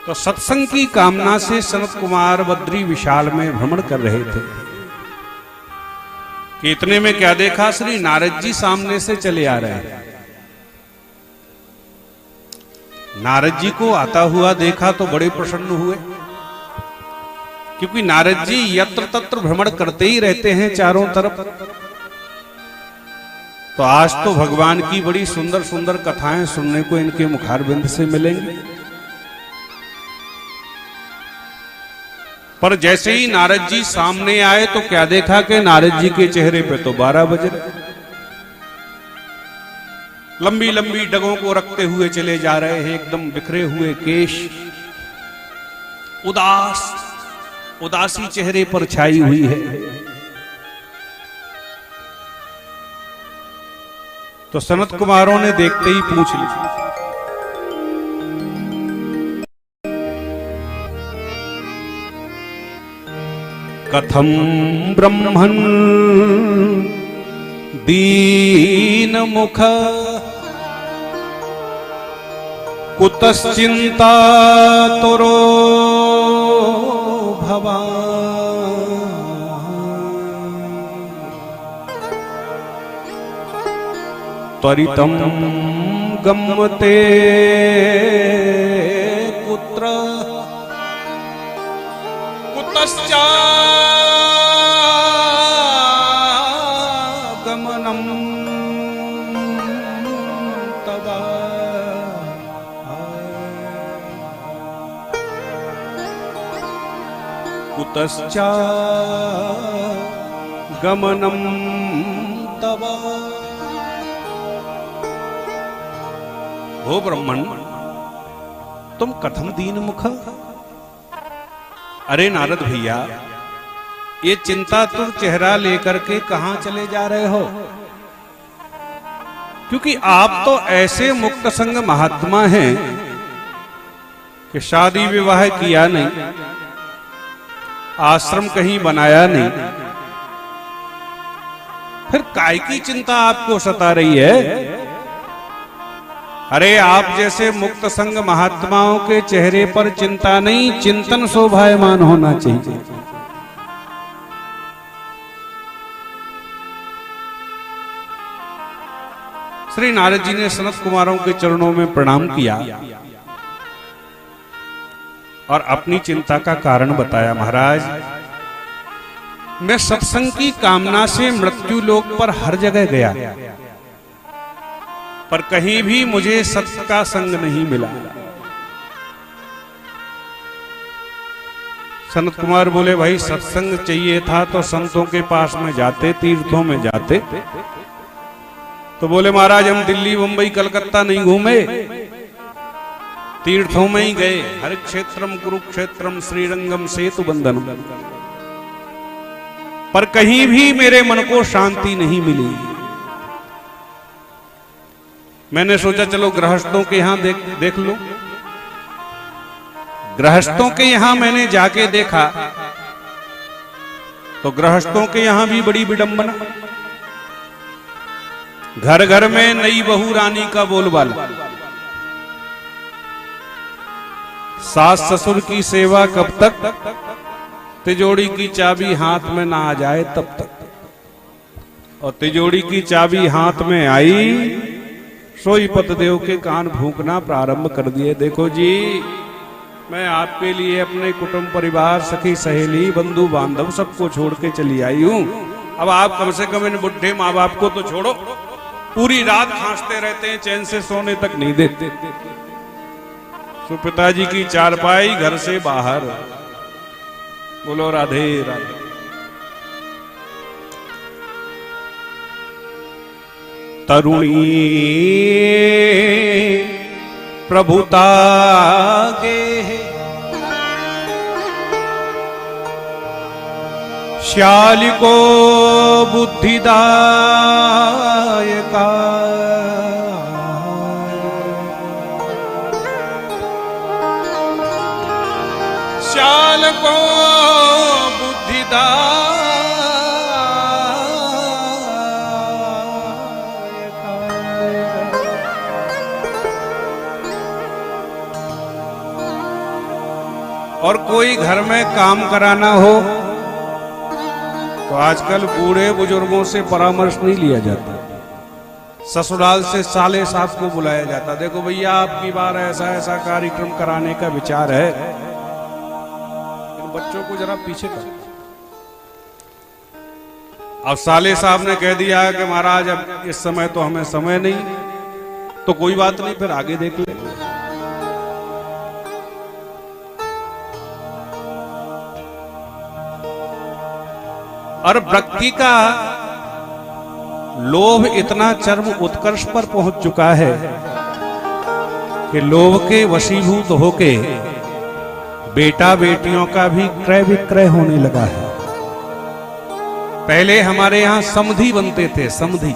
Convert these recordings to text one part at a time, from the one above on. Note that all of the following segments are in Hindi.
तो सत्संग की कामना से सनत कुमार बद्री विशाल में भ्रमण कर रहे थे कि इतने में क्या देखा, श्री नारद जी सामने से चले आ रहे हैं। नारद जी को आता हुआ देखा तो बड़े प्रसन्न हुए, क्योंकि नारद जी यत्र तत्र भ्रमण करते ही रहते हैं चारों तरफ। तो आज तो भगवान की बड़ी सुंदर सुंदर कथाएं सुनने को इनके मुखारबिंद से मिलेंगी। पर जैसे ही नारद जी सामने आए तो क्या देखा कि नारद जी के चेहरे पे तो 12 बजे लंबी लंबी डगों को रखते हुए चले जा रहे हैं, एकदम बिखरे हुए केश, उदासी चेहरे पर छाई हुई है। तो सनत कुमारों ने देखते ही पूछ लिया, कथम ब्रह्मन् दीन मुख कुतश्चिंता तुरो भवान् त्वरितं गम्यते कुत्र कुतश्चागमनं तव कुतश्चागमनं तव। हो ब्रह्मण, तुम कथम दीन मुख। अरे नारद भैया, ये चिंतातुर चेहरा लेकर के कहां चले जा रहे हो? क्योंकि आप तो ऐसे मुक्त संग महात्मा हैं कि शादी विवाह किया नहीं, आश्रम कहीं बनाया नहीं, फिर काय की चिंता आपको सता रही है? अरे आप जैसे मुक्त संग महात्माओं के चेहरे पर चिंता नहीं, चिंतन शोभायमान होना चाहिए। श्री नारद जी ने सनत कुमारों के चरणों में प्रणाम किया और अपनी चिंता का कारण बताया। महाराज, मैं सत्संग की कामना से मृत्यु लोक पर हर जगह गया, पर कहीं भी मुझे सत्य का संग नहीं मिला। सनत कुमार बोले, भाई सत्संग चाहिए था तो संतों के पास में जाते, तीर्थों में जाते। तो बोले, महाराज हम दिल्ली मुंबई कलकत्ता नहीं घूमे, तीर्थों में ही गए। हर क्षेत्रम कुरुक्षेत्रम श्रीरंगम सेतु बंधन, पर कहीं भी मेरे मन को शांति नहीं मिली। मैंने सोचा चलो गृहस्थों के यहां देख लो। गृहस्थों के यहां मैंने जाके देखा तो गृहस्थों के यहां भी बड़ी विडंबना। घर घर में नई बहू रानी का बोलबाला, सास ससुर की सेवा कब तक, तिजोरी की चाबी हाथ में ना आ जाए तब तक। और तिजोरी की चाबी हाथ में आई, सोई पतदेव के कान भूंकना प्रारंभ कर दिए। देखो जी, मैं आपके लिए अपने कुटुंब परिवार, सखी सहेली, बंधु बांधव सबको छोड़ के चली आई हूं। अब आप कम से कम इन बुढ़े माँ बाप को तो छोड़ो। पूरी रात खांसते रहते हैं, चैन से सोने तक नहीं देते। तो पिताजी की चारपाई घर से बाहर। बोलो राधे राधे। तरुणी प्रभुता गे श्याली को बुद्धिदायका श्याल को बुद्धिदायका और कोई घर में काम कराना हो तो आजकल बूढ़े बुजुर्गों से परामर्श नहीं लिया जाता, ससुराल से साले साहब को बुलाया जाता। देखो भैया आपकी बार ऐसा ऐसा कार्यक्रम कराने का विचार है, इन बच्चों को जरा पीछे कर। अब साले साहब ने कह दिया कि महाराज अब इस समय तो हमें समय नहीं, तो कोई बात नहीं, फिर आगे देख लेंगे। और व्यक्ति का लोभ इतना चरम उत्कर्ष पर पहुंच चुका है कि लोभ के वशीभूत होके बेटा बेटियों का भी क्रय विक्रय होने लगा है। पहले हमारे यहां समधी बनते थे, समधी।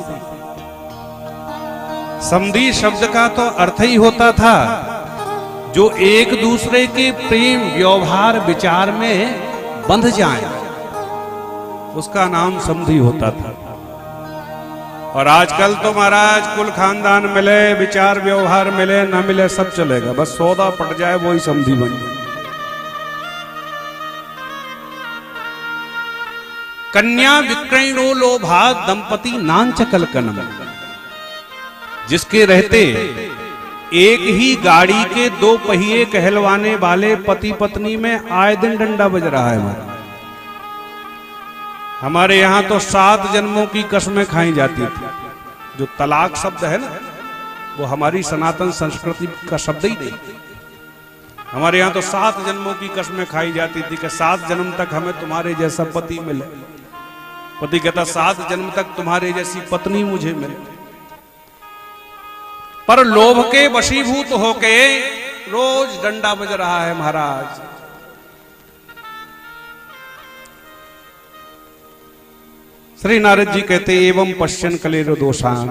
समधी शब्द का तो अर्थ ही होता था जो एक दूसरे के प्रेम व्यवहार विचार में बंध जाए, उसका नाम समधी होता था। और आजकल तो महाराज कुल खानदान मिले, विचार व्यवहार मिले ना मिले सब चलेगा, बस सौदा पट जाए वही समधी बन जाए। कन्या विक्रयणो लोभा दंपति नांच कलकनम। जिसके रहते एक ही गाड़ी के दो पहिए कहलवाने वाले पति पत्नी में आए दिन डंडा बज रहा है। हमारे यहां तो 7 जन्मों की कसमें खाई जाती थी। जो तलाक शब्द है ना, वो हमारी सनातन संस्कृति का शब्द ही नहीं। हमारे यहां तो 7 जन्मों की कसमें खाई जाती थी कि 7 जन्म तक हमें तुम्हारे जैसा पति मिले। पति कहता 7 जन्म तक तुम्हारे जैसी पत्नी मुझे मिले। पर लोभ के वशीभूत होके रोज डंडा बज रहा है महाराज। श्री नारद जी कहते एवं पश्यन कलेर दोषान।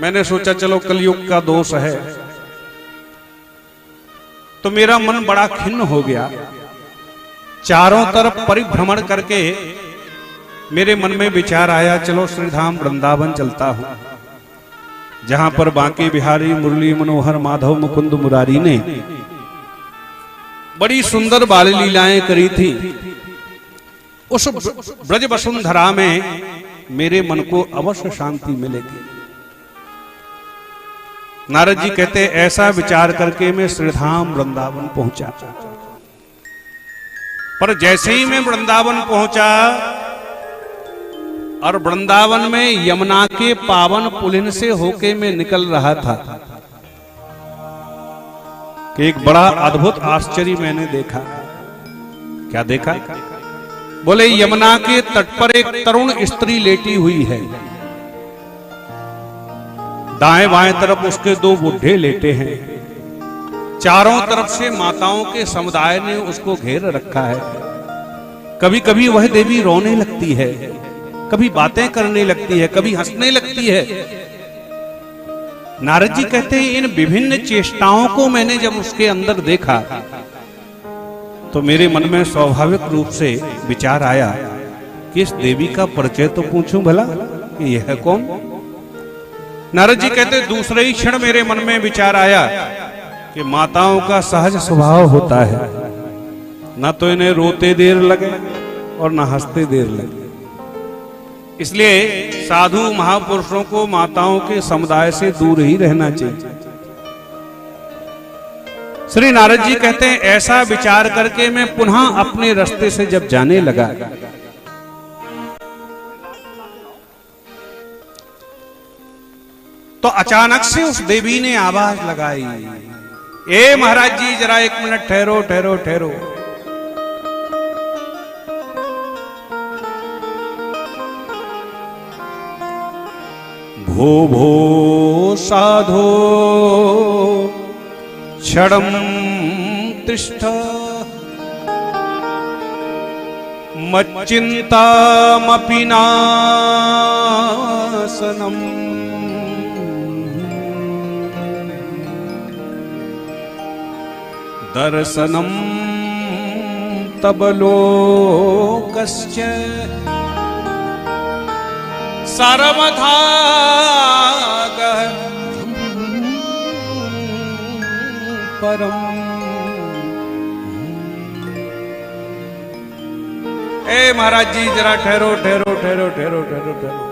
मैंने सोचा चलो कलयुग का दोष है, तो मेरा मन बड़ा खिन्न हो गया। चारों तरफ परिभ्रमण करके मेरे मन में विचार आया चलो श्रीधाम वृंदावन चलता हूं, जहां पर बांके बिहारी मुरली मनोहर माधव मुकुंद मुरारी ने बड़ी सुंदर बाल लीलाएं करी थी। उस ब्रज वसुंधरा में मेरे मन को अवश्य शांति मिलेगी। नारद जी कहते ऐसा विचार करके मैं श्रीधाम वृंदावन पहुंचा। पर जैसे ही मैं वृंदावन पहुंचा और वृंदावन में यमुना के पावन पुलिन से होके मैं निकल रहा था कि एक बड़ा अद्भुत आश्चर्य मैंने देखा। क्या देखा? बोले यमुना के तट पर एक तरुण स्त्री लेटी हुई है। दाएं बाएं तरफ उसके 2 बुढ़े लेटे हैं। चारों तरफ से माताओं के समुदाय ने उसको घेर रखा है। कभी कभी वह देवी रोने लगती है, कभी बातें करने लगती है, कभी हंसने लगती है। नारद जी कहते हैं इन विभिन्न चेष्टाओं को मैंने जब उसके अंदर देखा तो मेरे मन में स्वाभाविक रूप से विचार आया कि इस देवी का परिचय तो पूछूं भला कि यह कौन। नारद जी कहते दूसरे ही क्षण मेरे मन में विचार आया कि माताओं का सहज स्वभाव होता है, ना तो इन्हें रोते देर लगे और ना हंसते देर लगे। इसलिए साधु महापुरुषों को माताओं के समुदाय से दूर ही रहना चाहिए। श्री नारद जी कहते हैं ऐसा विचार करके मैं पुनः अपने रास्ते से जब जाने लगा तो अचानक से उस देवी ने आवाज लगाई, ए महाराज जी जरा 1 मिनट ठहरो ठहरो ठहरो। भो भो साधो क्षणं तिष्ठ मच्चिन्तामपि नाशनम्। दर्शनं तब लोकस्य सर्वथा परम। ए महाराज जी जरा ठहरो ठहरो ठहरो ठहरो ठहरो ठहरो।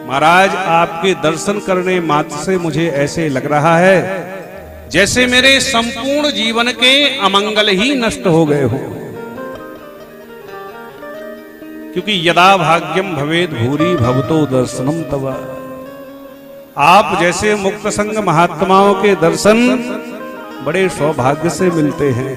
महाराज आपके दर्शन करने मात्र से मुझे ऐसे लग रहा है जैसे मेरे संपूर्ण जीवन के अमंगल ही नष्ट हो गए हो। क्योंकि यदा भाग्यम भवेद भूरि भवतो दर्शनम तव। आप जैसे मुक्त संग महात्माओं के दर्शन बड़े सौभाग्य से मिलते हैं।